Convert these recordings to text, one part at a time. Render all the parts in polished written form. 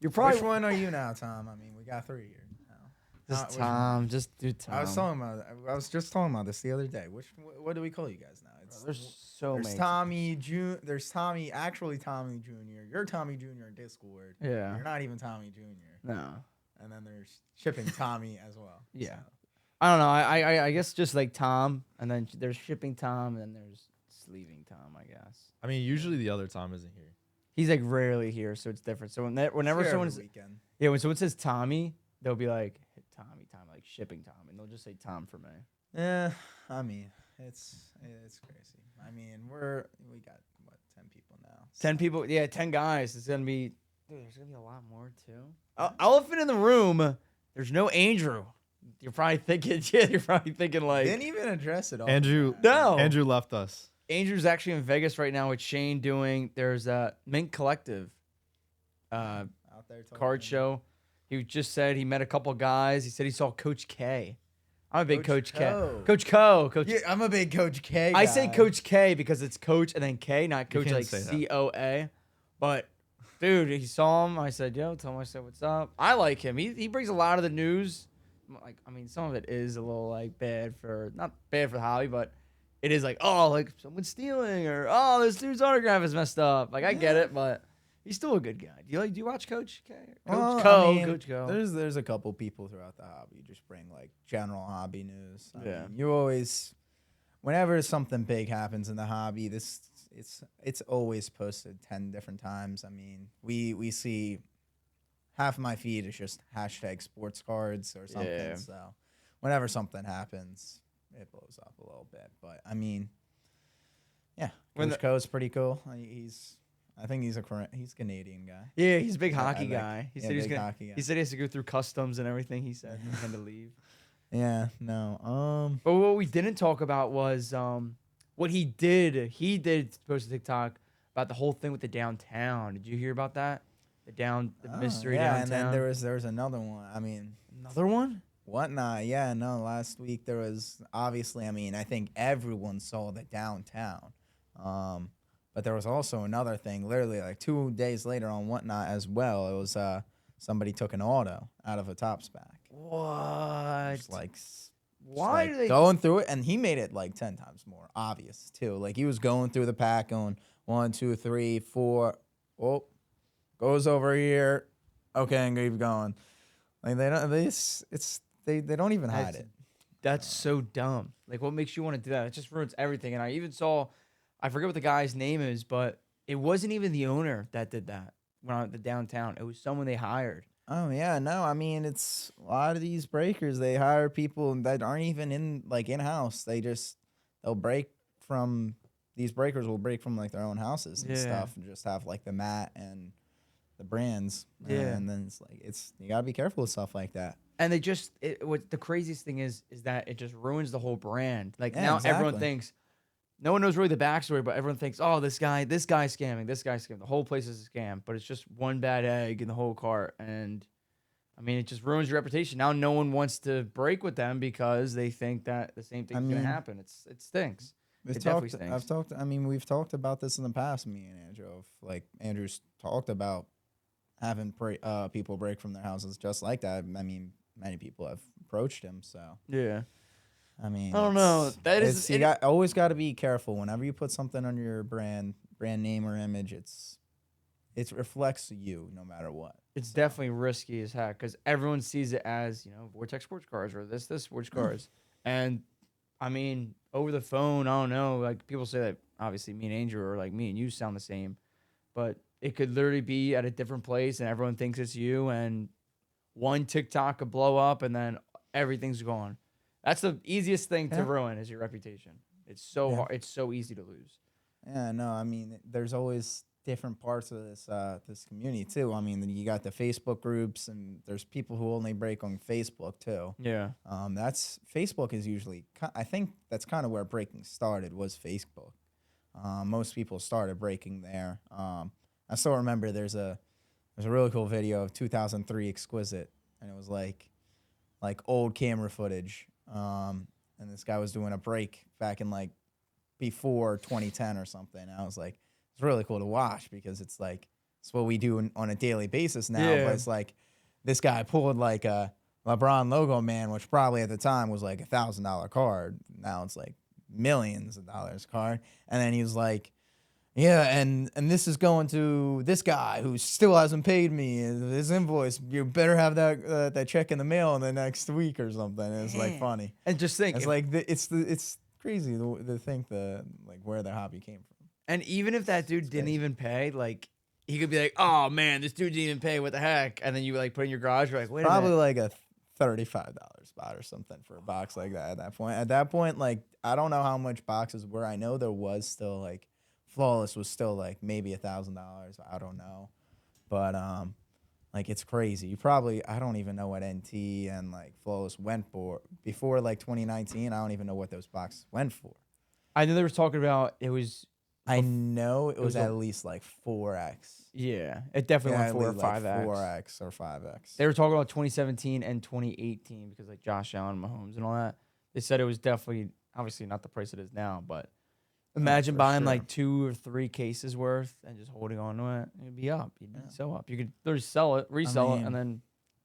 You're probably Which one are you now, Tom? I mean, we got 3 here now. just Which one? Tom. Just do Tom. I was just talking about this the other day. What do we call you guys now? There's so There's many. Tommy There's Tommy, actually Tommy Jr. You're Tommy Jr. in Discord. Yeah. You're not even Tommy Jr. No. And then there's shipping Tommy as well. Yeah. So. I don't know. I guess just like Tom, and then there's shipping Tom, and then there's sleeving Tom. I guess. I mean, usually the other Tom isn't here. He's like rarely here, so it's different. So whenever Share someone every weekend. when someone says Tommy, they'll be like Tommy, like shipping Tom, and they'll just say Tom for me. Yeah, I mean, it's crazy. I mean, we got what 10 people now. 10 people, yeah, 10 guys. It's gonna be. Dude, there's gonna be a lot more too. Elephant in the room. There's no Andrew. You're probably thinking, like Didn't even address it all. Andrew, No. Andrew left us. Andrew's actually in Vegas right now with Shane doing. There's a Mint Collective out there talking. card show. He just said he met a couple guys. He said he saw Coach K. I'm a big Coach K. Coach Co. Yeah, I'm a big Coach K. I guy. say Coach K because it's Coach and then K, not Coach can't like say that. COA. But dude, he saw him. I said, "Yo, tell him I said what's up." I like him. He brings a lot of the news. Like, I mean, some of it is a little like not bad for the hobby, but it is like, oh, like someone's stealing, or oh, this dude's autograph is messed up. Like, I get it, but he's still a good guy. Do you watch Coach K? Coach Coach Co. There's a couple people throughout the hobby who just bring like general hobby news. I Yeah. mean, you always, whenever something big happens in the hobby, it's always posted 10 different times. I mean, we see half of my feed is just hashtag sports cards or something. Yeah. So whenever something happens, it blows up a little bit. But I mean, yeah, Coach Co's pretty cool. I think he's he's a Canadian guy. Yeah, he's a big I hockey like- guy. He yeah, said big hockey guy. he said he has to go through customs and everything. He said and had to leave. Yeah, no. But what we didn't talk about was what he did. He did post a TikTok about the whole thing with the downtown. Did you hear about that? The mystery downtown. And then there was another one. I mean, Another one? whatnot. Yeah, no. Last week there was obviously. I mean, I think everyone saw the downtown. But there was also another thing. Literally, like 2 days later on whatnot as well. It was somebody took an auto out of a top spec. What? Just like Why like do they? going through it, and he made it like 10 times more obvious too. Like he was going through the pack, going 1, 2, 3, 4. Oh, goes over here. Okay, and keep going. Like they don't. They don't even hide it. That's so dumb. Like, what makes you want to do that? It just ruins everything. And I even saw, I forget what the guy's name is, but it wasn't even the owner that did that when I went to downtown. It was someone they hired. Oh yeah, no. I mean, it's a lot of these breakers. They hire people that aren't even in house. They'll break from these breakers will break from like their own houses and Yeah. stuff, and just have like the mat and the brands. Yeah. And then you gotta be careful with stuff like that. And they just, what the craziest thing is that it just ruins the whole brand. Like Yeah, now everyone exactly. thinks, no one knows really the backstory, but everyone thinks, oh, this guy's scamming, this guy's scamming. The whole place is a scam, but it's just one bad egg in the whole cart. And I mean, it just ruins your reputation. Now no one wants to break with them because they think that the same thing's going mean, to happen. It stinks. We've It definitely stinks. We've talked about this in the past, me and Andrew. Like Andrew's talked about having people break from their houses just like that. I mean, many people have approached him. So Yeah. I mean, I don't know. That is, you always got to be careful whenever you put something on your brand name or image. It reflects you no matter what. it's definitely risky as heck because everyone sees it as, Vortex sports cars or this sports cars. And I mean, over the phone, I don't know. Like people say that obviously me and Andrew or like me and you sound the same, but it could literally be at a different place and everyone thinks it's you. And one TikTok could blow up and then everything's gone. That's the easiest thing to ruin is your reputation. It's so hard. It's so easy to lose. Yeah, no, I mean, there's always different parts of this community too. I mean, you got the Facebook groups, and there's people who only break on Facebook too. Yeah. Facebook is usually. I think that's kind of where breaking started was Facebook. Most people started breaking there. I still remember there's a really cool video of 2003 Exquisite, and it was like old camera footage. And this guy was doing a break back in like before 2010 or something. And I was like, it's really cool to watch because it's like it's what we do on a daily basis now. Yeah. But it's like this guy pulled like a LeBron logo man, which probably at the time was like $1,000 card. Now it's like millions of dollars card. And then he was like, yeah, and this is going to this guy who still hasn't paid me his invoice. You better have that check in the mail in the next week or something. And it's like funny. And just think, It's like it's crazy to think like where the hobby came from. and even if that dude didn't even pay, like he could be like, "Oh man, this dude didn't even pay. What the heck?" And then you like put in your garage, you're like, "Wait Probably a minute." like a $35 spot or something for a box like that at that point. At that point, like I don't know how much boxes were. I know there was still like Flawless was still like maybe $1,000. I don't know, but like it's crazy. You probably I don't even know what NT and like Flawless went for before like 2019. I don't even know what those boxes went for. I know they were talking about it was. I know it was was at a- least like 4x. Yeah, it definitely Yeah, went 4 or at least, like 5x. 4x or 5x. They were talking about 2017 and 2018 because like Josh Allen, Mahomes, and all that. They said it was definitely, obviously not the price it is now, but imagine for buying sure. like 2 or 3 cases worth and just holding on to it. It'd be up. You'd be so up. You could literally sell it, resell it, mean, and then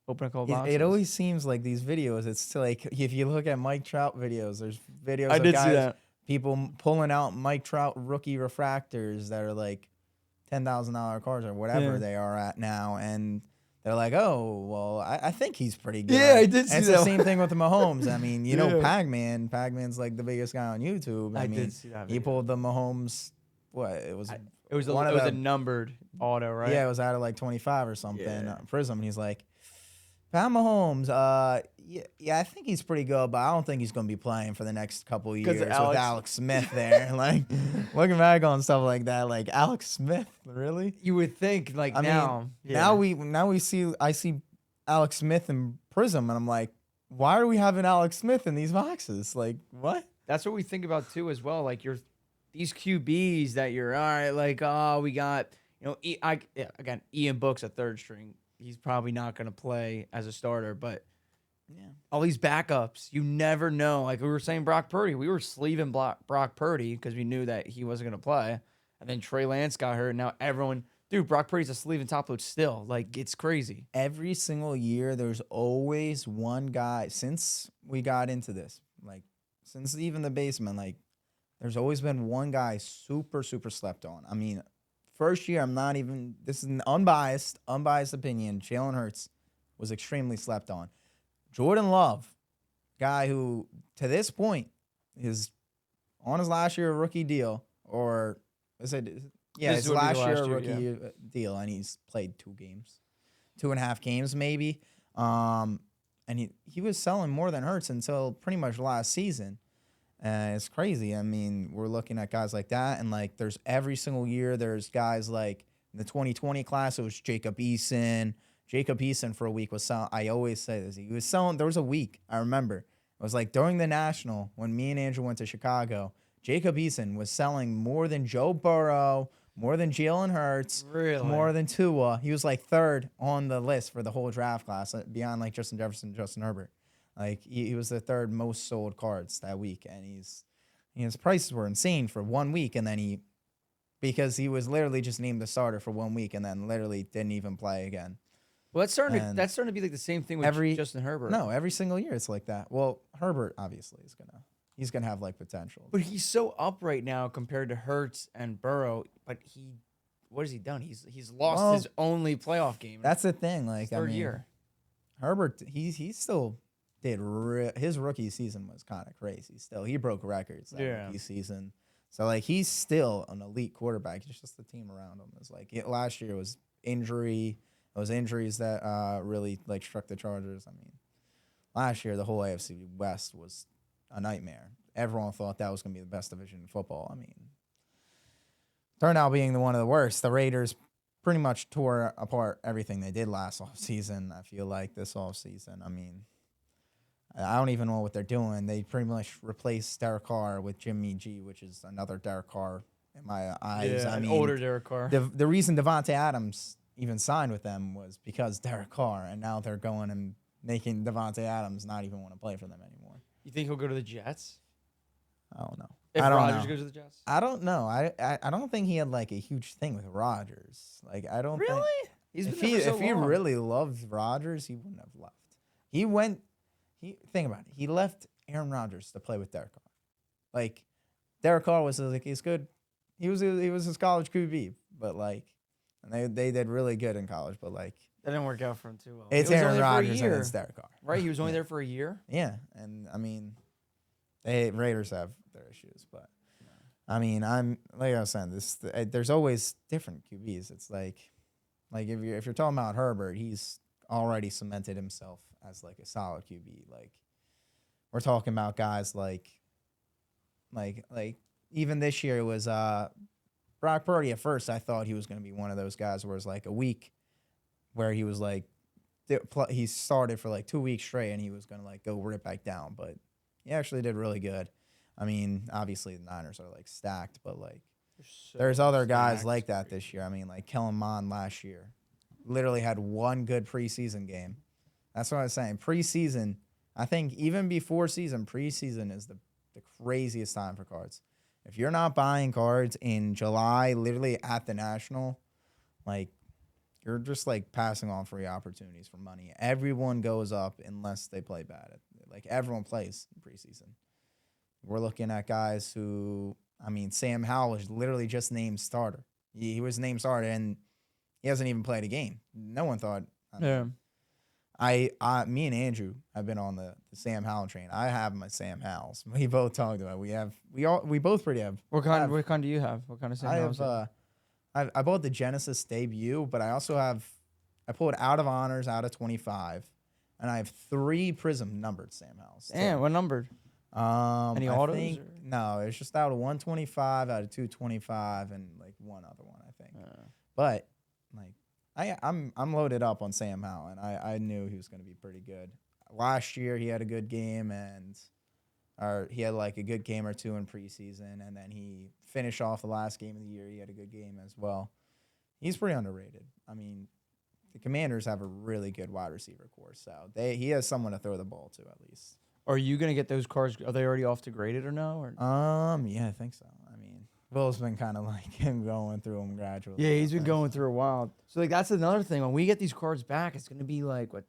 open a couple boxes. It always seems like these videos. It's like if you look at Mike Trout videos, there's videos I of did guys, see that. people pulling out Mike Trout rookie refractors that are like $10,000 cards or whatever Yeah. they are at now, and they're like, oh well, I think he's pretty good. Yeah, I did And see it's that the same thing with the Mahomes. I mean, you know, Yeah. Pac-Man's like the biggest guy on YouTube. I mean, did see that he video. pulled the Mahomes. What it was? It was one of a the- numbered auto, right? Yeah, it was out of like 25 or something. Yeah. Prism. And he's like, Pat Mahomes, yeah, I think he's pretty good, but I don't think he's going to be playing for the next couple of 'Cause years Alex- with Alex Smith there. Like, looking back on stuff like that, like Alex Smith, really? You would think like I now. mean, now we see, I see Alex Smith in Prism, and I'm like, why are we having Alex Smith in these boxes? Like, what? That's what we think about too as well. Like these QBs that you're all right. Like we got again Ian Book's a third string. He's probably not going to play as a starter, but Yeah. all these backups, you never know. Like we were saying, Brock Purdy, we were sleeving Brock Purdy because we knew that he wasn't going to play, and then Trey Lance got hurt. And now everyone, dude, Brock Purdy's a sleeve and top load still. Like it's crazy. Every single year, there's always one guy, since we got into this, like, since even the basement, like, there's always been one guy super, super slept on. I mean, first year, this is an unbiased opinion. Jalen Hurts was extremely slept on. Jordan Love, guy who, to this point, is on his last year rookie deal, or is it? Yeah, This his would be the last year last year, rookie deal, and he's played 2.5 games maybe. And he was selling more than Hurts until pretty much last season. It's crazy. I mean, we're looking at guys like that, and like there's every single year there's guys like in the 2020 class. It was Jacob Eason. Jacob Eason for a week was selling. I always say this. He was selling. There was a week I remember. It was like during the National when me and Andrew went to Chicago. Jacob Eason was selling more than Joe Burrow, more than Jalen Hurts, Really? more than Tua. He was like third on the list for the whole draft class, beyond like Justin Jefferson, and Justin Herbert. Like he was the third most sold cards that week, and his prices were insane for 1 week, and then because he was literally just named the starter for 1 week, and then literally didn't even play again. Well, that's starting And to be like the same thing with Justin Herbert. No, every single year it's like that. Well, Herbert obviously he's gonna have like potential. But he's so up right now compared to Hurts and Burrow. But what has he done? He's lost his only playoff game. That's the thing. Like third I mean, year. Herbert, he still did. His rookie season was kind of crazy. Still, he broke records that rookie season. So like he's still an elite quarterback. It's just the team around him is like last year was injury. Those injuries that really like struck the Chargers. I mean, last year the whole AFC West was a nightmare. Everyone thought that was going to be the best division in football. I mean, turned out being one of the worst. The Raiders pretty much tore apart everything they did last offseason. I feel like this offseason. I mean, I don't even know what they're doing. They pretty much replaced Derek Carr with Jimmy G, which is another Derek Carr in my eyes. Yeah, I mean, older Derek Carr. The reason Devontae Adams even signed with them was because Derek Carr, and now they're going and making Devontae Adams not even want to play for them anymore. You think he'll go to the Jets? I don't know. If I don't Rodgers know. goes to the Jets. I don't know. I don't think he had like a huge thing with Rodgers. Like I don't think Really? He's if been there for so if he long. really loved Rodgers, he wouldn't have left. He went. He think about it. He left Aaron Rodgers to play with Derek Carr. Like Derek Carr was like he's good. He was his college QB, but like, and they did really good in college. But like, That didn't work out for him too well. it's He was Aaron only there for a Rodgers and year, it's Derek Carr. right? He was only Yeah. there for a year. Yeah, and I mean, they Raiders have their issues, but I mean, I'm like I was saying, there's always different QBs. It's like if you're talking about Herbert, he's already cemented himself as like a solid QB. Like we're talking about guys like even this year it was Brock Purdy. At first, I thought he was going to be one of those guys where it's like a week where he was like he started for like 2 weeks straight and he was going to like go rip back down, but he actually did really good. I mean, obviously the Niners are like stacked, but like there's other guys like that this year. I mean, like Kellen Mond last year literally had one good preseason game. That's what I was saying. Preseason, I think even before season, preseason is the craziest time for cards. If you're not buying cards in July, literally at the National, like you're just like passing on free opportunities for money. Everyone goes up unless they play bad. Like everyone plays in preseason. We're looking at guys who, I mean, Sam Howell was literally just named starter. He was named starter and he hasn't even played a game. No one thought. Yeah. Me and Andrew have been on the Sam Howell train. I have my Sam Howells. We both talked about it. We both pretty have. What kind do you have? What kind of Sam I Howell's have I bought the Genesis debut, but I also have I pulled out of honors out of 25, and I have 3 Prism numbered Sam Howells. Damn, what numbered? Any I autos? think, no, it's just out of 125, out of 225, and like one other one, I think. But like I'm loaded up on Sam Howell, and I knew he was going to be pretty good. Last year he had a good game, or he had like a good game or two in preseason, and then he finished off the last game of the year. He had a good game as well. He's pretty underrated. I mean, the Commanders have a really good wide receiver core, so he has someone to throw the ball to at least. Are you gonna get those cards? Are they already off to graded or no? Or? Yeah, I think so. I mean, Will's been kind of like him going through them gradually. Yeah, he's been going through a while. So like that's another thing. When we get these cards back, it's gonna be like what,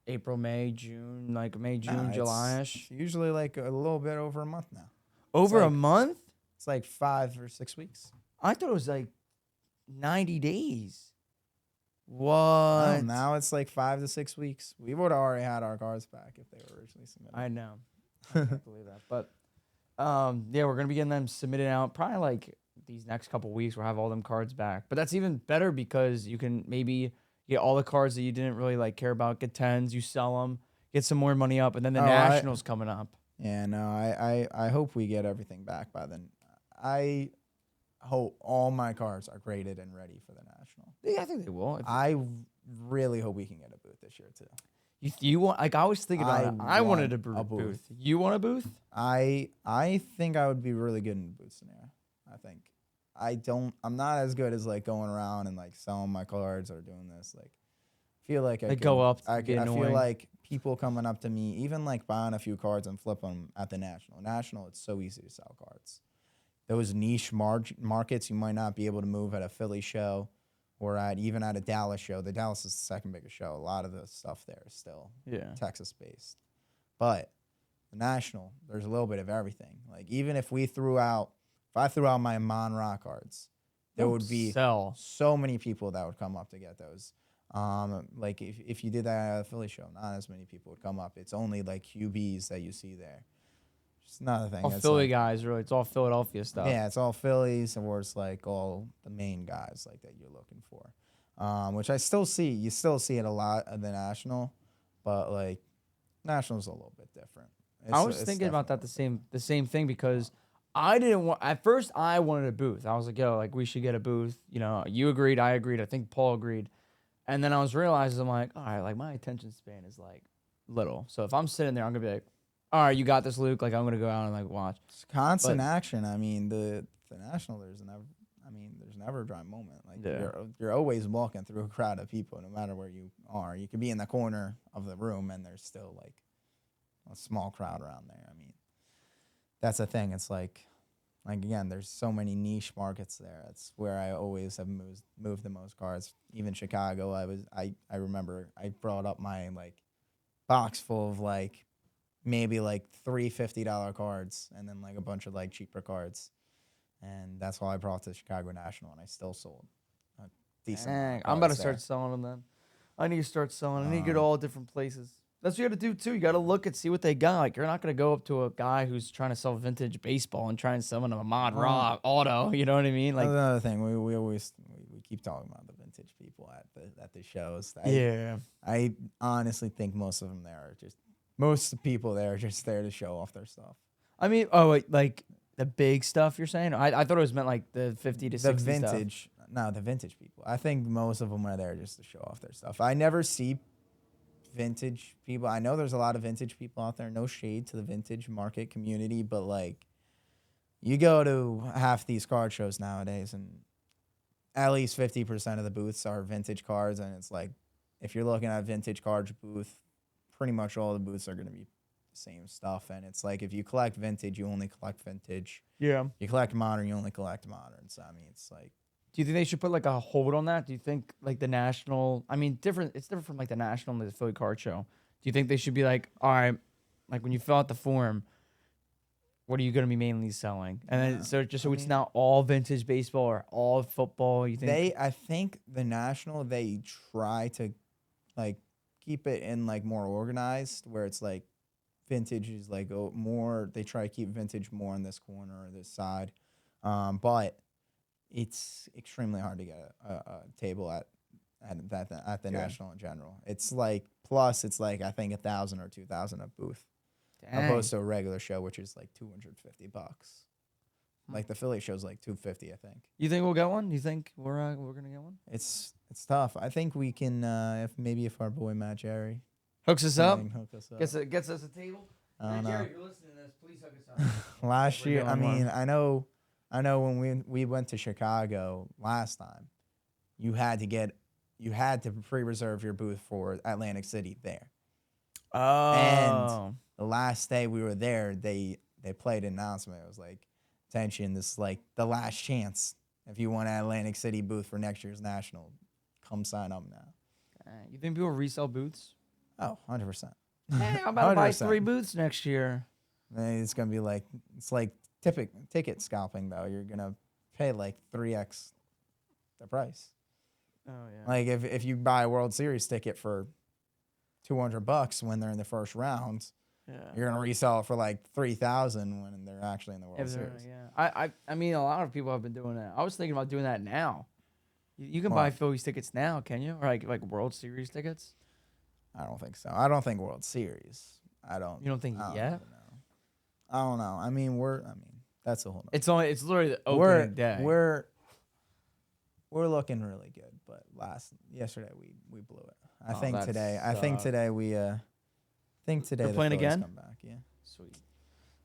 April, May, June, like May, June, July-ish. Usually like a little bit over a month now. Over like- a month? It's like 5 or 6 weeks. I thought it was like 90 days. What? Oh, now it's like 5 to 6 weeks. We would have already had our cards back if they were originally submitted. I know. I can't believe that. But yeah, we're gonna be getting them submitted out probably like these next couple weeks. We'll have all them cards back. But that's even better because you can maybe get all the cards that you didn't really like care about. Get 10s, you sell them, get some more money up, and then the Nationals coming up. Yeah, no, I hope we get everything back by then. I hope all my cards are graded and ready for the National. Yeah, I think they will. I really hope we can get a booth this year too. You want, like I was thinking about it. I wanted a want a booth. booth. You want a booth? I think I would be really good in booth scenario. I think I'm not as good as like going around and like selling my cards or doing this. Like feel like I Like can, go up, I be feel annoying. like people coming up to me, even like buying a few cards and flip them at the National, it's so easy to sell cards. Those niche markets you might not be able to move at a Philly show or even at a Dallas show. The Dallas is the second biggest show. A lot of the stuff there is still Texas based. But the National, there's a little bit of everything. Like even if I threw out my Mon Ra cards, there would be so many people that would come up to get those. Like if you did that at a Philly show, not as many people would come up. It's only like QBs that you see there. Just another thing. All Philly guys, really. It's all Philadelphia stuff. Yeah, it's all Phillies, or it's like all the main guys like that you're looking for. Which I still see. You still see it a lot at the National, but like National's a little bit different. I was thinking about that the same thing because I didn't want at first I wanted a booth. I was like, yo, like we should get a booth. You know, you agreed, I agreed, I think Paul agreed. And then I was realizing I'm like, all right, like my attention span is like little. So if I'm sitting there, I'm gonna be like, all right, you got this, Luke. Like I'm gonna go out and like watch. It's constant action. I mean, the National, there's never a dry moment. Like you're always walking through a crowd of people, no matter where you are. You could be in the corner of the room, and there's still like a small crowd around there. I mean, that's the thing. It's like Like again, there's so many niche markets there. That's where I always have moved the most cards. Even Chicago, I remember I brought up my like box full of like maybe like three $50 cards and then like a bunch of like cheaper cards. And that's all I brought to Chicago National, and I still sold a decent amount Dang, of I'm about to cards start there. selling them then. I need to start selling. I need to go to Um, all different places. That's what you got to do too. You got to look and see what they got. Like you're not gonna go up to a guy who's trying to sell vintage baseball and try and sell him a mod Well, raw auto. You know what I mean? Like another thing, we keep talking about the vintage people at the shows. yeah. I honestly think most of them there are just most of the people there are just there to show off their stuff. I mean, oh, wait, like the big stuff you're saying? I thought it was meant like the 50 to The 60 stuff. vintage, no, the vintage people. I think most of them are there just to show off their stuff. I never see vintage people. I know there's a lot of vintage people out there. No shade to the vintage market community, but like you go to half these card shows nowadays, and at least 50% of the booths are vintage cards, and it's like if you're looking at a vintage cards booth, pretty much all the booths are going to be the same stuff. And it's like if you collect vintage, you only collect vintage. Yeah. You collect modern, you only collect modern. So I mean, it's like Do you think they should put like a hold on that? Do you think like the national? I mean, different. It's different from like the national and the Philly card show. Do you think they should be like, all right, like when you fill out the form, what are you going to be mainly selling? And then so just so I it's mean- not all vintage baseball or all football. You think I think the national, they try to like keep it in like more organized, where it's like vintage is like more. They try to keep vintage more on this corner or this side, but it's extremely hard to get a table at the Yeah. national in general. It's like plus it's like I think 1,000 or 2,000 a booth, Dang. opposed to a regular show which is like $250. Hmm. Like the Philly show's like 250, I think. You think we'll get one? You think we're gonna get one? It's tough. I think we can if our boy Matt Jerry Hooks us up. can hook us up. Gets us a table. I don't know. Jerry, if you're listening to this, please hook us up. Last We're year, doing I mean, one. I know when we went to Chicago last time, you had to pre-reserve your booth for Atlantic City there. Oh. The last day we were there, they played an announcement. It was like, attention, this is like the last chance. If you want an Atlantic City booth for next year's national, come sign up now. Dang. You think people resell booths? Oh, 100%. Hey, I'm about to buy 100%. 3 booths next year. It's gonna be like ticket scalping though. You're gonna pay like 3x the price. Oh yeah. Like if you buy a World Series ticket for $200 when they're in the first round, Yeah. you're gonna resell it for like 3,000 when they're actually in the World If they're- Series. yeah. I mean, a lot of people have been doing that. I was thinking about doing that now. You can buy What? Phillies tickets now, can you? Or like World Series tickets? I don't think so. I don't think World Series. I don't. You don't think I don't yet? even know. I don't know. I mean, that's a whole. It's literally the We're opening day. we're looking really good, but yesterday we blew it. I Oh, think that today. I think sucks. today They're the playing Phillies again? come back. Yeah. Sweet.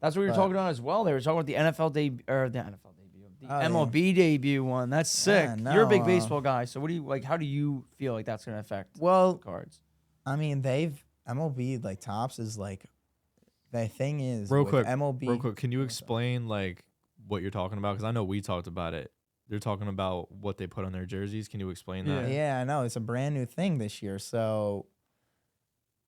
That's what we were But- talking about as well. They were talking about the NFL debut or the NFL debut, the Oh, yeah. MLB debut one. That's sick. Yeah, You're a big no, baseball guy, so what do you like? How do you feel like that's gonna affect Well, cards? I mean, MLB like tops is like the thing is Real with quick, MLB. Real quick, can you What's up? explain like what you're talking about? Because I know we talked about it. They're talking about what they put on their jerseys. Can you explain that? Yeah, I know it's a brand new thing this year. So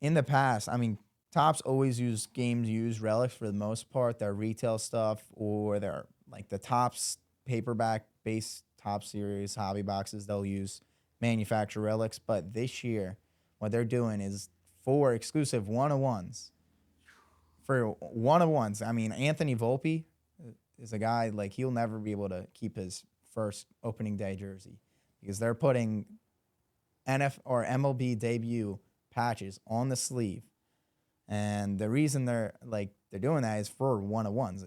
in the past, I mean, tops always use games used relics for the most part. Their retail stuff or their like the tops paperback base top series hobby boxes. They'll use manufacturer relics, but this year, what they're doing is for exclusive one-on-ones. For one-on-ones, I mean, Anthony Volpe is a guy like he'll never be able to keep his first opening day jersey because they're putting NF or MLB debut patches on the sleeve, and the reason they're doing that is for one-on-ones.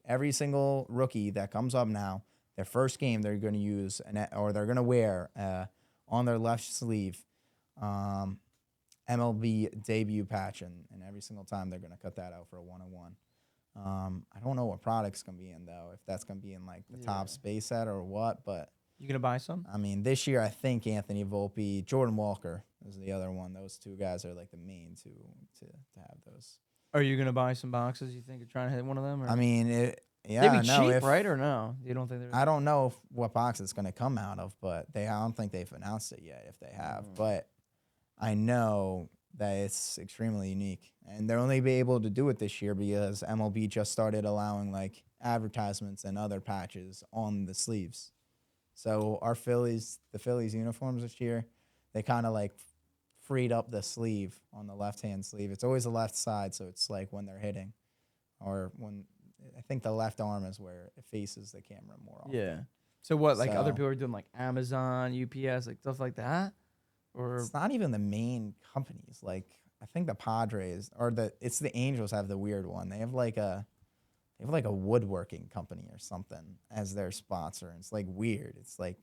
Every single rookie that comes up now, their first game they're going to use or they're going to wear on their left sleeve MLB debut patch, and every single time they're going to cut that out for a one-on-one. I don't know what product's going to be in, though, if that's going to be in, like, the top space set or what, but, You gonna buy some? I mean, this year I think Anthony Volpe, Jordan Walker is the other one. Those two guys are, like, the main two to have those. Are you gonna buy some boxes? You think you're trying to hit one of them? Or? I mean, Yeah, They'd be no, cheap, if, right? Or no? You don't think they're? I don't know what box it's going to come out of, but I don't think they've announced it yet if they have. But I know that it's extremely unique. And they're only be able to do it this year because MLB just started allowing like advertisements and other patches on the sleeves. So the Phillies uniforms this year, they kind of like freed up the sleeve on the left-hand sleeve. It's always the left side, so it's like when they're hitting or when I think the left arm is where it faces the camera more often. Yeah. So what? Like other So- people are doing like Amazon, UPS, like stuff like that, or It's not even the main companies. Like I think the Padres or it's the Angels have the weird one. They have like a woodworking company or something as their sponsor. And it's like weird. It's like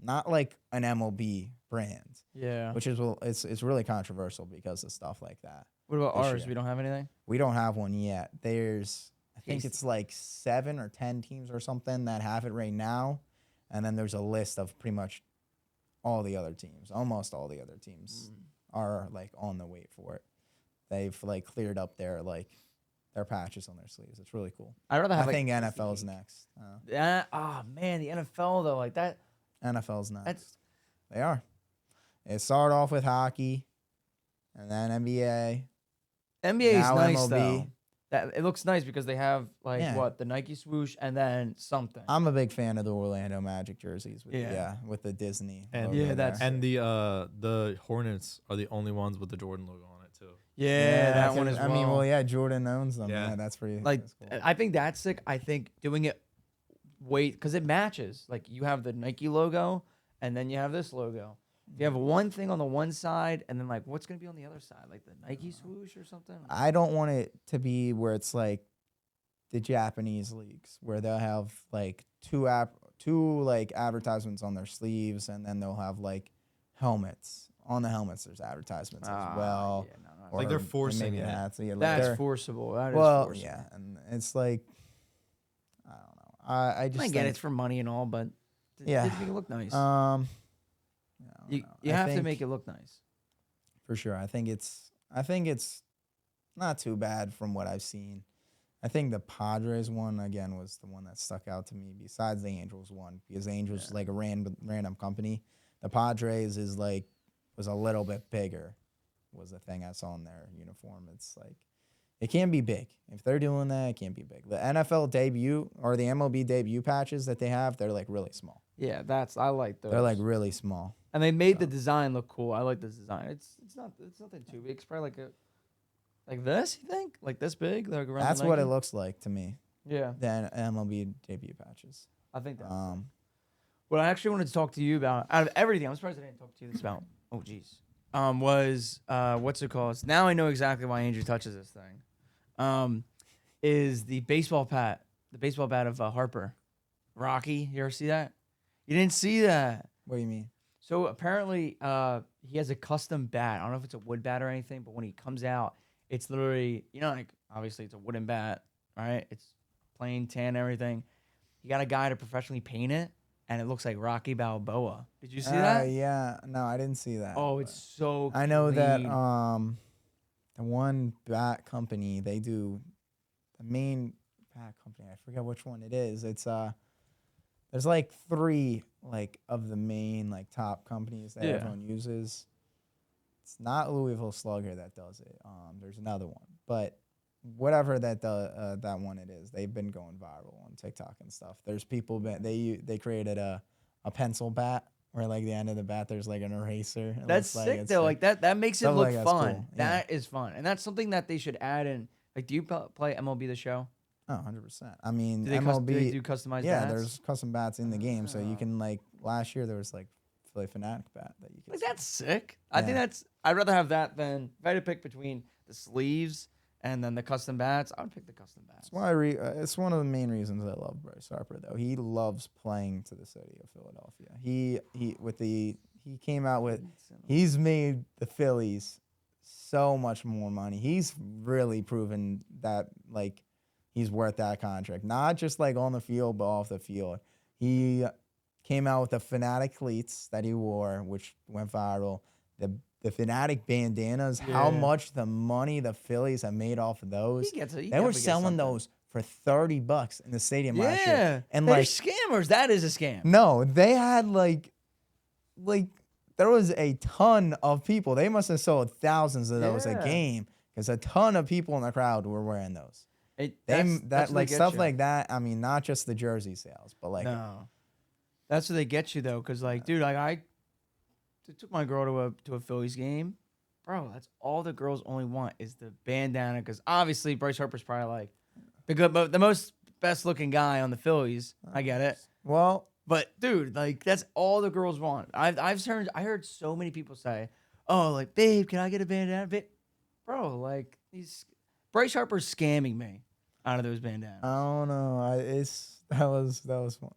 not like an MLB brand, yeah. which is it's really controversial because of stuff like that. What about this ours? year. We don't have anything. We don't have one yet. I think Tasty. it's like 7 or 10 teams or something that have it right now, and then there's a list of pretty much all the other teams. Almost all the other teams are like on the wait for it. They've like cleared up their patches on their sleeves. It's really cool. I'd rather have. I like, think tasty NFL's cake. next. Yeah. Oh man, the NFL though, like that. NFL's next. That's They are. It started off with hockey, and then NBA. NBA is Now nice MLB. though. That it looks nice because they have like Yeah. what the Nike swoosh and then something. I'm a big fan of the Orlando Magic jerseys with Yeah. with the Disney. And logo Yeah, there. that's- And the Hornets are the only ones with the Jordan logo on it too. yeah, that one 'cause, as I well. mean, well, yeah, Jordan owns them. Yeah. Yeah, that's pretty. Like that's cool. I think that's sick. I think doing it because it matches. Like you have the Nike logo and then you have this logo. If you have one thing on the one side and then like what's gonna be on the other side, like the Nike swoosh or something. I don't want it to be where it's like the Japanese leagues where they'll have like two like advertisements on their sleeves, and then they'll have like helmets. On the helmets, there's advertisements as well. Yeah, no, Like they're or forcing maybe it. hats. So yeah, like that's they're- forcible. That is well, forcible. yeah, and it's like I don't know. I just I get think, it's for money and all, but Yeah. to make it look nice. I don't you know. you I have to think- make it look nice. for sure. I think it's not too bad from what I've seen. I think the Padres one again was the one that stuck out to me besides the Angels one, because the Angels is like a random company. The Padres was a little bit bigger, was the thing I saw in their uniform. It's like it can be big. If they're doing that, it can be big. The NFL debut or the MLB debut patches that they have, they're like really small. Yeah, I like those. They're like really small. and they made the design look cool. I like this design. It's nothing too big. It's probably like this. You think like this big? Like around That's the what it Nike? looks like to me. Yeah, Than MLB debut patches. I think that's. What What I actually wanted to talk to you about, out of everything, I'm surprised I didn't talk to you this about. Oh, jeez. Was what's it called? Now I know exactly why Andrew touches this thing. Is the baseball bat of Harper, Rocky? You ever see that? You didn't see that. do you mean? So apparently, he has a custom bat. I don't know if it's a wood bat or anything, but when he comes out, it's literally, like obviously it's a wooden bat, right? It's plain tan, everything. He got a guy to professionally paint it, and it looks like Rocky Balboa. Did you see that? Yeah. No, I didn't see that. Oh, it's so. I know that clean. the one bat company, they do the main bat company. I forget which one it is. It's there's like 3 like of the main like top companies that Yeah. everyone uses. It's not Louisville Slugger that does it. There's another one, but whatever that one it is, they've been going viral on TikTok and stuff. There's people they created a pencil bat where like the end of the bat there's like an eraser. It That's looks sick it's though. Like that makes it Stuff look like that's fun. cool, yeah. That is fun, and that's something that they should add in. Like, do you play MLB The Show? Oh, 100%. I mean, Do they, MLB. do they do customized yeah, bats? there's custom bats in the game, so you Oh. can like last year there was like Philly Fanatic bat that you could. Like, that's sick. I think Yeah. I'd rather have that than if I had to pick between the sleeves and then the custom bats. I would pick the custom bats. That's why it's one of the main reasons I love Bryce Harper though. He loves playing to the city of Philadelphia. He came out with he's made the Phillies so much more money. He's really proven that like he's worth that contract. Not just like on the field, but off the field. He came out with the Fanatic cleats that he wore, which went viral. The Fanatic bandanas, how Yeah. much the money the Phillies have made off of those. He They were definitely gets selling something. those for $30 in the stadium last year. Yeah, And they're like, scammers. That is a scam. no, they had like there was a ton of people. They must have sold thousands of those a Yeah. game because a ton of people in the crowd were wearing those. That's That what like they get stuff you. like that. I mean, not just the jersey sales, but like No, that's what they get you though. Cause like, dude, like I took my girl to a Phillies game, bro. That's all the girls only want is the bandana. Cause obviously Bryce Harper's probably like the most best looking guy on the Phillies. I get it. well, But dude, like that's all the girls want. I heard so many people say, "Oh, like babe, can I get a bandana?" Bro, like Bryce Harper's scamming me out of those bandanas. I don't know. That was funny.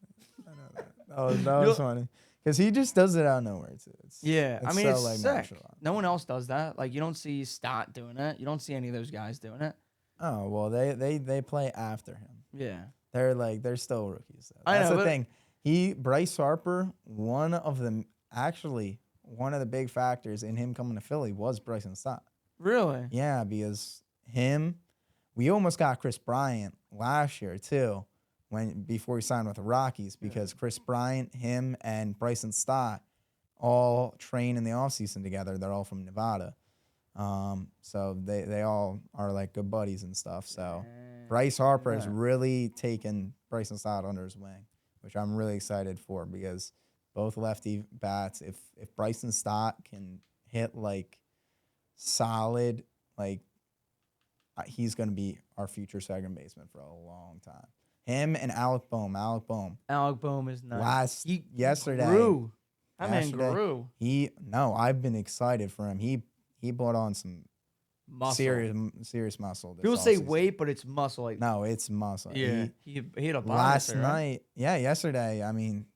I know that. That You was know- funny because he just does it out of nowhere too. Yeah, I mean so, it's like, sick. natural. No one else does that. Like you don't see Stott doing it. You don't see any of those guys doing it. Oh well, they play after him. Yeah, They're still rookies. Though. I That's know, the but- thing. Bryce Harper, one of the big factors in him coming to Philly was Bryson Stott. really. Yeah, because we almost got Chris Bryant last year too, before he signed with the Rockies, because Chris Bryant, him, and Bryson Stott all train in the offseason together. They're all from Nevada. So they all are like good buddies and stuff. So Bryce Harper has really taken Bryson Stott under his wing, which I'm really excited for because both lefty bats. If Bryson Stott can hit like solid, like he's going to be our future second baseman for a long time. Him and Alec Boehm. Alec Boehm is nice. Yesterday. Grew. That man Yesterday, grew. I've been excited for him. He brought on some Muscle. serious muscle. This People say offseason. weight, but it's muscle. Like No, it's muscle. yeah, he hit a bomb Last yesterday, right? night, yesterday. I mean,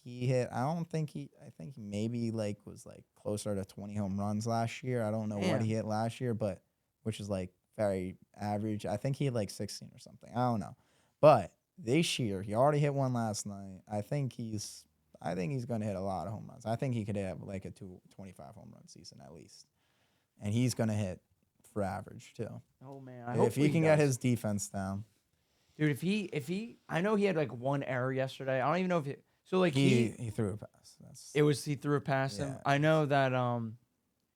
he hit. I think he maybe like was like closer to 20 home runs last year. I don't know what he hit last year, but which is like very average. I think he had like 16 or something. I don't know, but this year he already hit one last night. I think he's going to hit a lot of home runs. I think he could have like a 25 home run season at least, and he's going to hit for average too. Oh man, If he can get his defense down. dude. If he, I know he had like one error yesterday. I don't even know if it. So like He threw a pass. he threw it past him. Yeah. I know that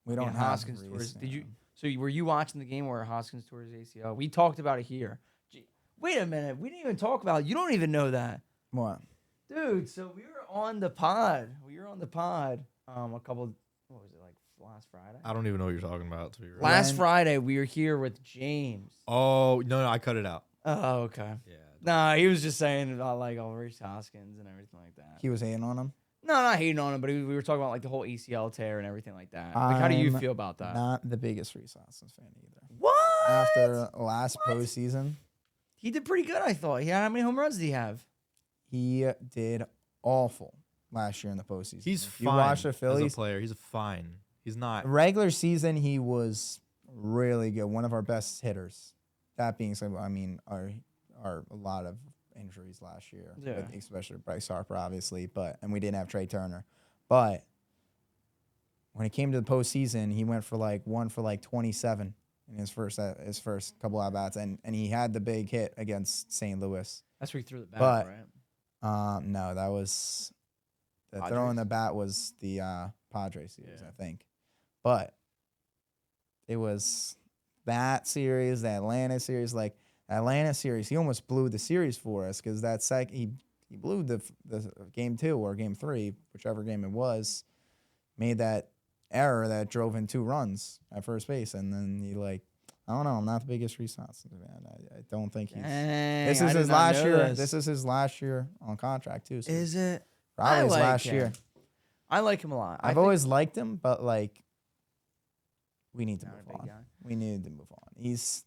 We don't have Hoskins Reese, tore his. Did yeah. you? So were you watching the game where Hoskins tore his ACL? We talked about it here. Wait a minute, we didn't even talk about it. You don't even know that, What? dude. So we were on the pod. A couple. What was it like last Friday? I don't even know what you're talking about. To be real. Last Friday we were here with James. Oh no, I cut it out. Oh okay. Yeah. Nah, he was just saying about like Reese Hoskins and everything like that. He was hating on him? No, not hating on him, but we were talking about like the whole ACL tear and everything like that. Like, how do you I'm feel about that? Not the biggest Reese Hoskins fan either. What? After last postseason, He did pretty good, I thought. How many home runs did he have? he did awful last year in the postseason. He's If fine. you watch the as Phillies, a player. He's fine. He's not. regular season, he was really good. One of our best hitters. That being said, I mean, our a lot of injuries last year, Yeah. especially Bryce Harper, obviously, and we didn't have Trey Turner. But when it came to the postseason, he went for like 27 in his first couple at bats, and he had the big hit against St. Louis. That's where he threw the bat, But- right? No, that was the Padres? throwing the bat was the Padres series, Yeah. I think. But it was that series, the Atlanta series. Like Atlanta series, he almost blew the series for us because he blew the game 2 or game 3, whichever game it was, made that error that drove in 2 runs at first base, and then he I don't know. I'm not the biggest Reese Hoskins fan. I don't think he's. This is his last year. This is his last year on contract too. So Is it? probably his like last him. year. I like him a lot. I've always liked him, but we need to Not a move big on. guy. We needed to move on. He's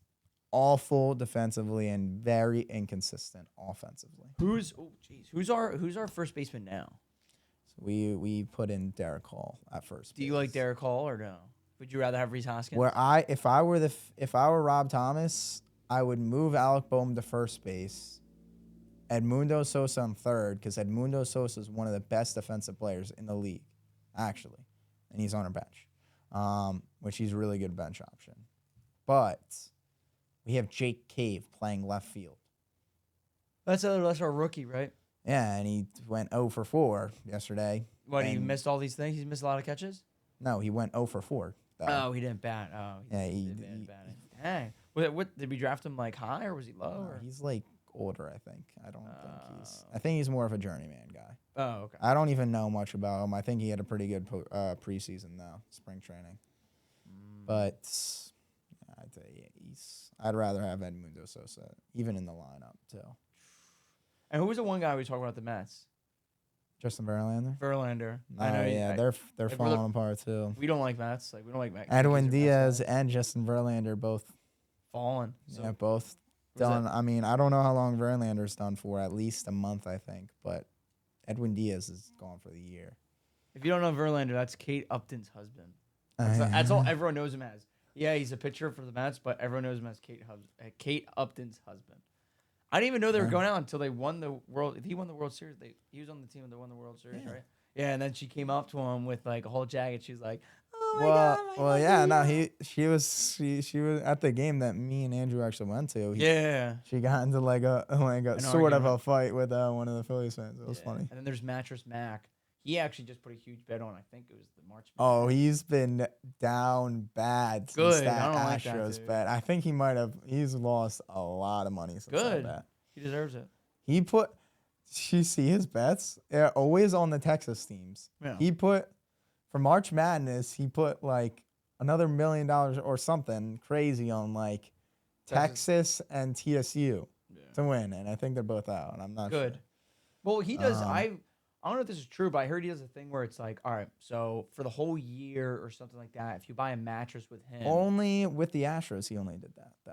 awful defensively and very inconsistent offensively. Who's our first baseman now? So we put in Derek Hall at first. Do you like Derek Hall or no? Would you rather have Reese Hoskins? If I were Rob Thomas, I would move Alec Boehm to first base, Edmundo Sosa on third, because Edmundo Sosa is one of the best defensive players in the league, actually, and he's on our bench, which he's a really good bench option. But we have Jake Cave playing left field. That's our rookie, right? Yeah, and he went 0 for 4 yesterday. What, he And missed all these things? He's missed a lot of catches? no, he went 0 for 4. Though. Oh, he didn't bat. Oh, Yeah, did bad batting. Dang. What did we draft him like high or was he low? No, Or? he's like older, I think. I don't think he's. I think he's more of a journeyman guy. Oh, okay. I don't even know much about him. I think he had a pretty good preseason though, spring training. But I'd say I'd rather have Edmundo Sosa even in the lineup too. And who was the one guy we talked about at the Mets? Justin Verlander. Verlander. Oh, I know. yeah, they're like, falling apart too. We don't like Mets. Like we don't like Mets. Edwin Yankees or Mets Diaz guys. and Justin Verlander both. Fallen. So Yeah, both was done. I mean, I don't know how long Verlander's done for. At least a month, I think. But Edwin Diaz is gone for the year. if you don't know Verlander, that's Kate Upton's husband. That's all everyone knows him as. Yeah, he's a pitcher for the Mets, but everyone knows him as Kate Upton's husband. I didn't even know they were going out until they won the World. He won the World Series. He was on the team that won the World Series, right? Yeah, and then she came up to him with like a whole jacket. She's like, "Oh my god!" Well, yeah, no, she was at the game that me and Andrew actually went to. Yeah. She got into like a sort of argument. a fight with one of the Phillies fans. It was funny. And then there's Mattress Mac. He actually just put a huge bet on. I think it was the March. Oh, he's been down bad since Good. that I don't like that, Astros dude. bet. I think he's lost a lot of money since that Good. bet. He deserves it. He put, you see his bets? They're always on the Texas teams. Yeah. He put, for March Madness, he put like another $1 million or something crazy on like Texas and TSU to win. And I think they're both out. And I'm not Good. sure. Well, he does. I don't know if this is true, but I heard he does a thing where it's like, all right, so for the whole year or something like that, if you buy a mattress with him. Only with the Astros, he only did that though.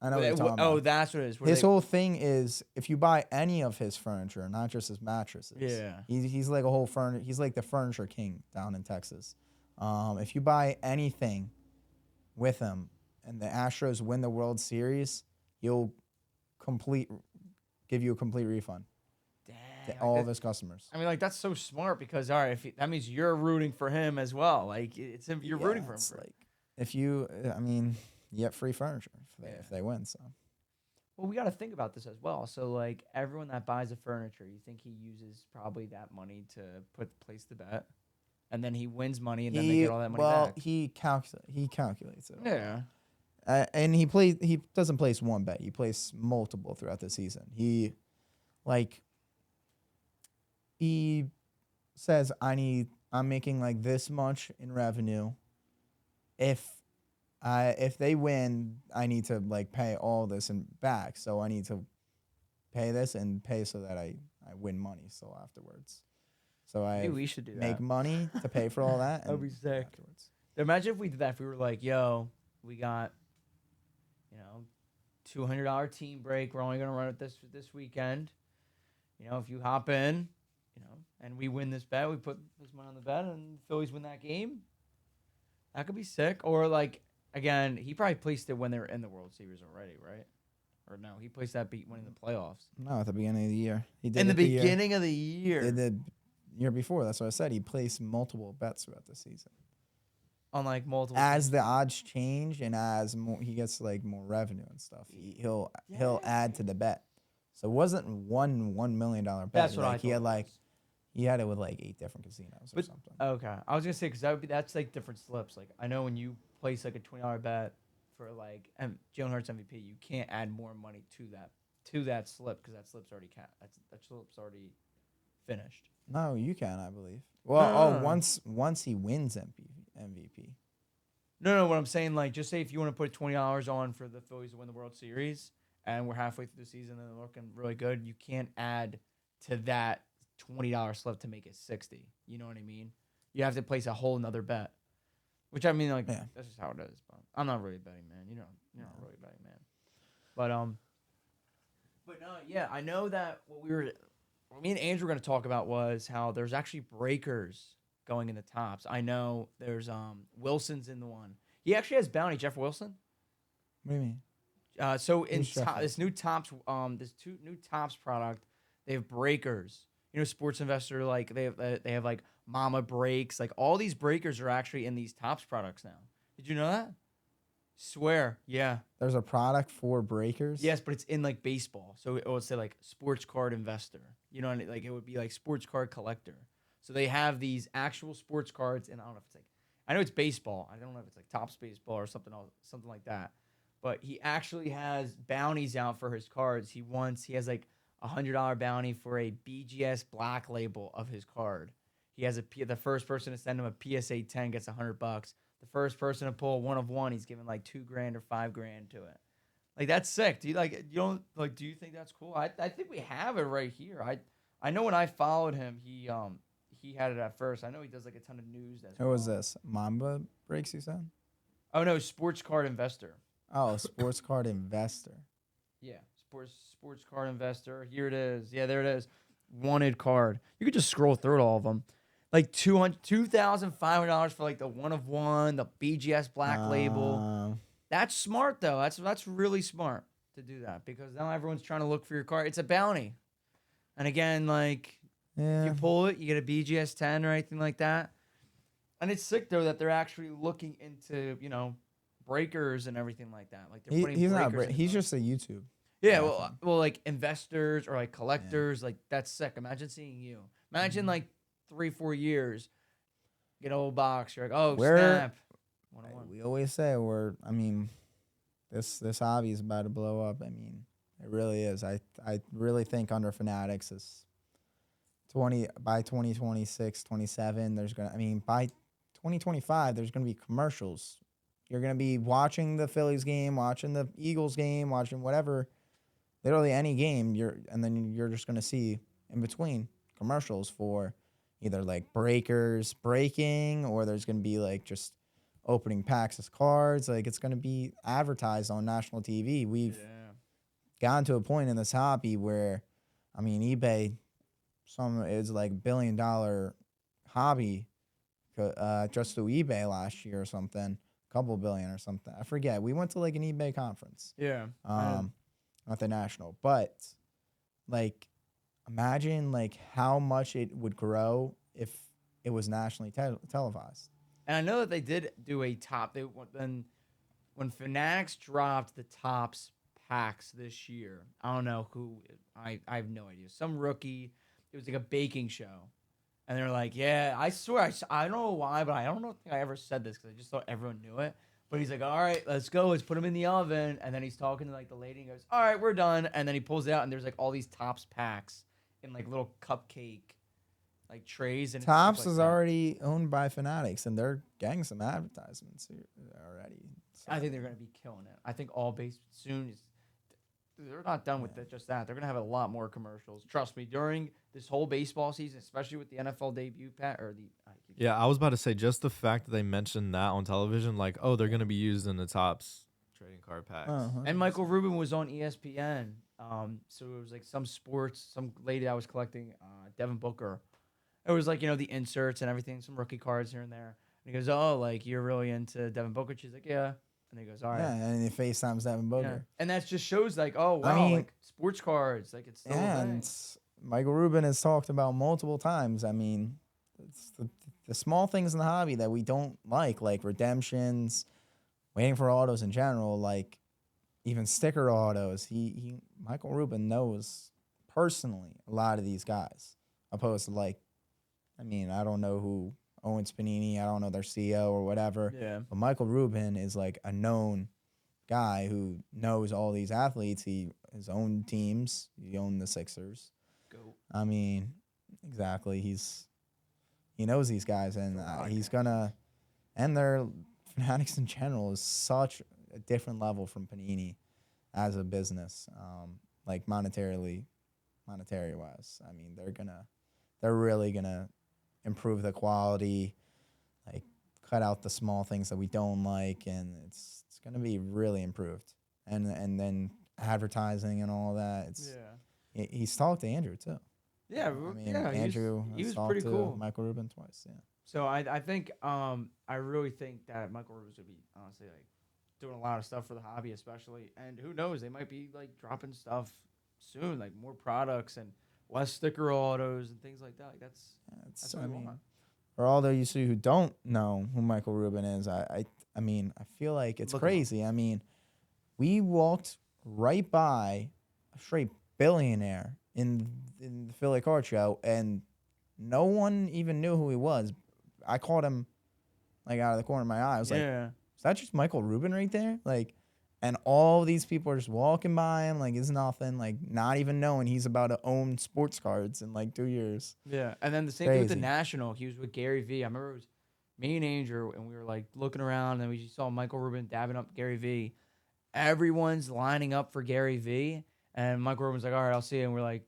I know what you're talking about. Oh, that's what it is. His whole thing is if you buy any of his furniture, not just his mattresses. Yeah. He's like a whole he's like the furniture king down in Texas. If you buy anything with him and the Astros win the World Series, he'll give you a complete refund to all of his customers. I mean, like that's so smart because all right, that means you're rooting for him as well. Like you're rooting for him. Like if you, I mean, you get free furniture if they win. So. Well, we got to think about this as well. So, like everyone that buys the furniture, you think he uses probably that money to place the bet, and then he wins money, and then they get all that money back. He calculates it. Yeah. And he doesn't place one bet. He places multiple throughout the season. He says I'm making like this much in revenue. If they win, I need to like pay all this and back. So I need to pay this and pay so that I win money still afterwards. So Maybe we should do that. Make money to pay for all that. That'd be sick. Afterwards. Imagine if we did that. If we were like, yo, we got, $200 team break. We're only gonna run it this weekend. If you hop in, and we win this bet, we put this money on the bet, and Phillies win that game. That could be sick. Or like again, he probably placed it when they were in the World Series already, right? Or no, he placed that beat winning the playoffs. No, at the beginning of the year. He did In the it the beginning of the year. They did year before. That's what I said. He placed multiple bets throughout the season. On like multiple. As the odds change and as he gets like more revenue and stuff, he'll add to the bet. So it wasn't $1 million bet. That's what I he had thought. He had it with like 8 different casinos or something. Okay, I was gonna say because that's like different slips. Like I know when you place like a $20 bet for like Jalen Hurts MVP, you can't add more money to that slip because that slip's already that slip's already finished. No, you can, I believe. Well, once he wins MVP. No. What I'm saying, like, just say if you want to put $20 on for the Phillies to win the World Series, and we're halfway through the season and they're looking really good, you can't add to that $20 slip to make it 60. You know what I mean? You have to place a whole nother bet. Which I mean, like, that's just how it is. But I'm not really a betting man. You're not really a betting man. But no, yeah, I know that what me and Andrew were going to talk about was how there's actually breakers going in the tops. I know there's Wilson's in the one. He actually has bounty, Jeff Wilson. What do you mean? So in this new tops, this new tops product, they have breakers. Sports Investor, like they have like Mama breaks, like all these breakers are actually in these tops products now. Did you know that? Swear, yeah. There's a product for breakers. Yes, but it's in like baseball. So it would say like sports card investor. You know, and like it would be like sports card collector. So they have these actual sports cards, and I don't know if it's like, I know it's baseball. I don't know if it's like Topps baseball or something else, something like that. But he actually has bounties out for his cards. He has like $100 bounty for a BGS black label of his card. He has the first person to send him a PSA 10 gets $100. The first person to pull one of one, he's giving like 2 grand or 5 grand to it. Like that's sick. Do you like you don't like? Do you think that's cool? I think we have it right here. I know when I followed him, he had it at first. I know he does like a ton of news. As Who well. was this? Mamba breaks, you said? Oh no, sports card investor. Oh, sports card investor. Yeah, sports card investor. Here it is. Yeah, there it is. Wanted card. You could just scroll through all of them. Like $2,500 for like the one of one, the BGS black label. That's smart though. That's really smart to do that because now everyone's trying to look for your card. It's a bounty, and again, like Yeah. if you pull it, you get a BGS 10 or anything like that. And it's sick though that they're actually looking into breakers and everything like that. Like they're putting He's not. breakers in He's them. just a YouTube. Yeah, platform. well, like investors or like collectors, like that's sick. Imagine seeing you. Imagine like 3-4 years, get a whole box. You're like, oh snap. 101. We always say I mean, this hobby is about to blow up. I mean, it really is. I really think under Fanatics is by 2026, 27, there's gonna. I mean, by 2025, there's gonna be commercials. You're gonna be watching the Phillies game, watching the Eagles game, watching whatever, literally any game. And then you're just gonna see in between commercials for either like breaking, or there's gonna be like just opening packs of cards. Like it's gonna be advertised on national TV. We've gotten to a point in this hobby where, I mean, eBay, is like $1 billion hobby, just through eBay last year or something, couple billion or something. I forget. We went to like an eBay conference. Yeah. Not the national, but like imagine like how much it would grow if it was nationally televised. And I know that they did do a top. When Fanatics dropped the Topps packs this year, I don't know who. I have no idea. Some rookie. It was like a baking show, and they're like, "Yeah, I swear, I don't know why, but I don't think I ever said this because I just thought everyone knew it." But he's like, "All right, let's go. Let's put them in the oven." And then he's talking to like the lady and goes, "All right, we're done." And then he pulls it out, and there's like all these Topps packs in like little cupcake like trays. And Topps stuff like is that. already owned by Fanatics, and they're getting some advertisements already. So. I think they're going to be killing it. I think all base soon is. They're not done with just that. They're going to have a lot more commercials. Trust me, during this whole baseball season, especially with the NFL debut Yeah, I was about to say just the fact that they mentioned that on television, like, oh, they're gonna be used in the Topps trading card packs. And Michael Rubin was on ESPN. So it was like some lady I was collecting, Devin Booker. It was like, the inserts and everything, some rookie cards here and there. And he goes, oh, like you're really into Devin Booker? She's like, yeah. And he goes, all right. Yeah, and he FaceTimes Devin Booker. Yeah. And that just shows like, oh wow, I mean, like sports cards, like it's still a thing. Michael Rubin has talked about multiple times. I mean, it's the small things in the hobby that we don't like redemptions, waiting for autos in general, like even sticker autos. Michael Rubin knows personally a lot of these guys, opposed to like, I mean, I don't know who owns Panini. I don't know their CEO or whatever. Yeah. But Michael Rubin is like a known guy who knows all these athletes. His own teams. He owned the Sixers. Go. I mean, exactly. He knows these guys, and he's gonna. And their Fanatics in general is such a different level from Panini as a business, like monetary wise. I mean, they're really gonna improve the quality, like cut out the small things that we don't like, and it's gonna be really improved. And then advertising and all that. He's talked to Andrew too. Yeah, I mean, yeah. Andrew He has was talked pretty to cool. Michael Rubin twice. Yeah. So I think I really think that Michael Rubin's would be honestly like doing a lot of stuff for the hobby, especially. And who knows, they might be like dropping stuff soon, like more products and less sticker autos and things like that. Like that's what I we mean, want. for all those you who don't know who Michael Rubin is, I I mean, I feel like it's Look 'em up. crazy. I mean, we walked right by a straight billionaire in the Philly Card Show, and no one even knew who he was. I called him like out of the corner of my eye. I was like, Yeah. "Is that just Michael Rubin right there?" Like, and all these people are just walking by him like it's nothing, like not even knowing he's about to own sports cards in like 2 years. Yeah. And then the same thing with the Crazy. National. He was with Gary Vee. I remember it was me and Andrew, and we were like looking around, and we just saw Michael Rubin dabbing up Gary Vee. Everyone's lining up for Gary Vee, and Michael Rubin's like, "All right, I'll see you." And we're like,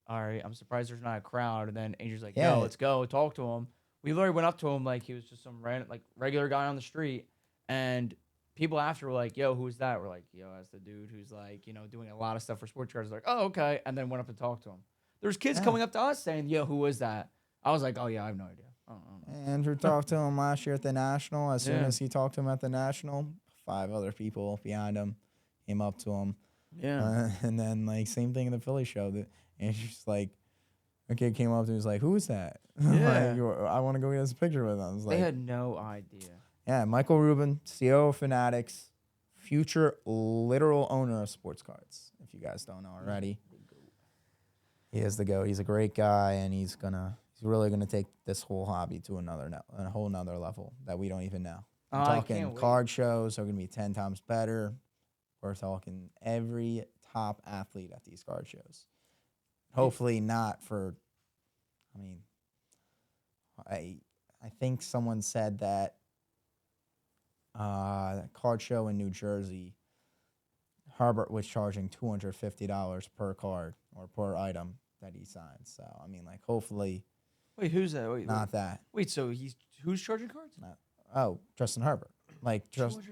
"All right, I'm surprised there's not a crowd." And then Andrew's like, Yeah. "Yo, let's go talk to him." We literally went up to him like he was just some random, like regular guy on the street, and people after were like, "Yo, who's that?" We're like, "Yo, that's the dude who's like, doing a lot of stuff for sports cards." Like, "Oh, okay," and then went up and talked to him. There's kids Yeah. coming up to us saying, "Yo, who is that?" I was like, "Oh yeah, I have no idea." I don't know. Andrew talked to him last year at the National. As soon Yeah. as he talked to him at the National, 5 other people behind him came up to him. Yeah. And then like same thing in the Philly show. That Andrew's like, a kid came up to him, was like, "Who is that?" Yeah. I want to go get this picture with him. I was They like, had no idea. yeah, Michael Rubin, CEO of Fanatics, future literal owner of sports cards. If you guys don't know already, he is the GOAT. He's a great guy, and he's really gonna take this whole hobby to a whole nother level that we don't even know. I'm I talking can't wait. card shows are gonna be 10 times better. We're talking every top athlete at these card shows. Hopefully not for. I mean, I think someone said that card show in New Jersey, Herbert was charging $250 per card or per item that he signs. So I mean, like, hopefully Wait, who's that? Wait, not that. wait. So who's charging cards? Oh, Justin Herbert, like just $250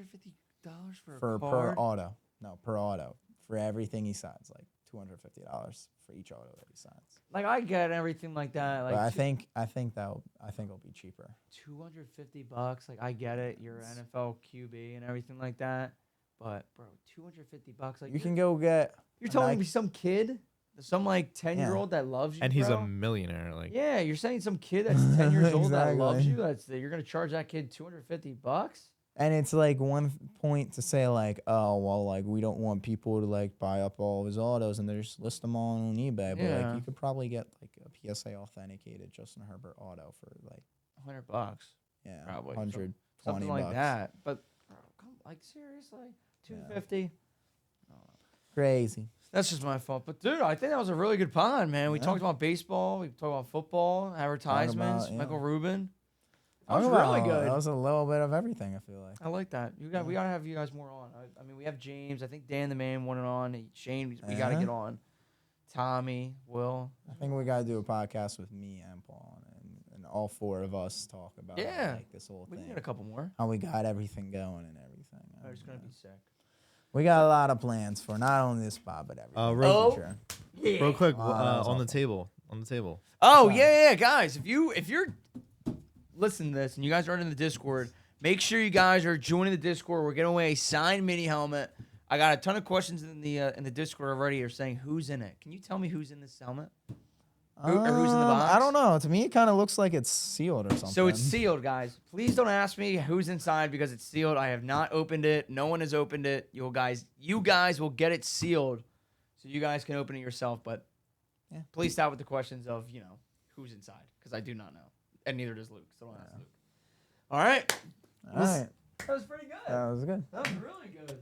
for for a per card. auto. No, per auto for everything he signs, like $250 for each auto that he signs. Like I get everything like that. Like But I think it'll be cheaper. $250. Like I get it. You're an NFL QB and everything like that. But bro, $250. Like You can go get. You're a telling Nike- me some kid, some like 10-year-old that loves you, And he's bro? a millionaire. Like, Yeah, you're saying some kid that's 10 years old that loves Exactly. you. You're gonna charge that kid $250? And it's like one point to say like, oh well, like we don't want people to like buy up all of his autos and they just list them all on eBay. But Yeah. like you could probably get like a PSA authenticated Justin Herbert auto for like $100. yeah, Probably. 120 Something like bucks. that. But bro, like seriously, $250. Crazy. That's just my fault. But dude, I think that was a really good pod, man. We Yeah. talked about baseball, we talked about football, advertisements, yeah. Michael Rubin. That was Talk about- really good. That was a little bit of everything. I feel like. I like that. We gotta have you guys more on. I mean, we have James. I think Dan the man wanted on. Shane, we gotta Yeah. get on. Tommy, Will. I think we gotta do a podcast with me and Paul and all 4 of us talk about Yeah. like this whole We can thing. get a couple more. How we got everything going and everything. Oh, it's gonna be sick. We got a lot of plans for not only this spot but everything. in the real- future. real quick, Oh, that was on the awful. table. On the table. Oh Sorry. yeah, guys. If you're listening to this and you guys aren't in the Discord, make sure you guys are joining the Discord. We're giving away a signed mini helmet. I got a ton of questions in the Discord already. Are saying who's in it? Can you tell me who's in this helmet? Or who's in the box? I don't know. To me, it kind of looks like it's sealed or something. So it's sealed, guys. Please don't ask me who's inside because it's sealed. I have not opened it. No one has opened it. You guys will get it sealed, so you guys can open it yourself. But Yeah. please stop with the questions of who's inside because I do not know, and neither does Luke. So don't ask Luke. All right, All right. that was pretty good. That was good. That was really good.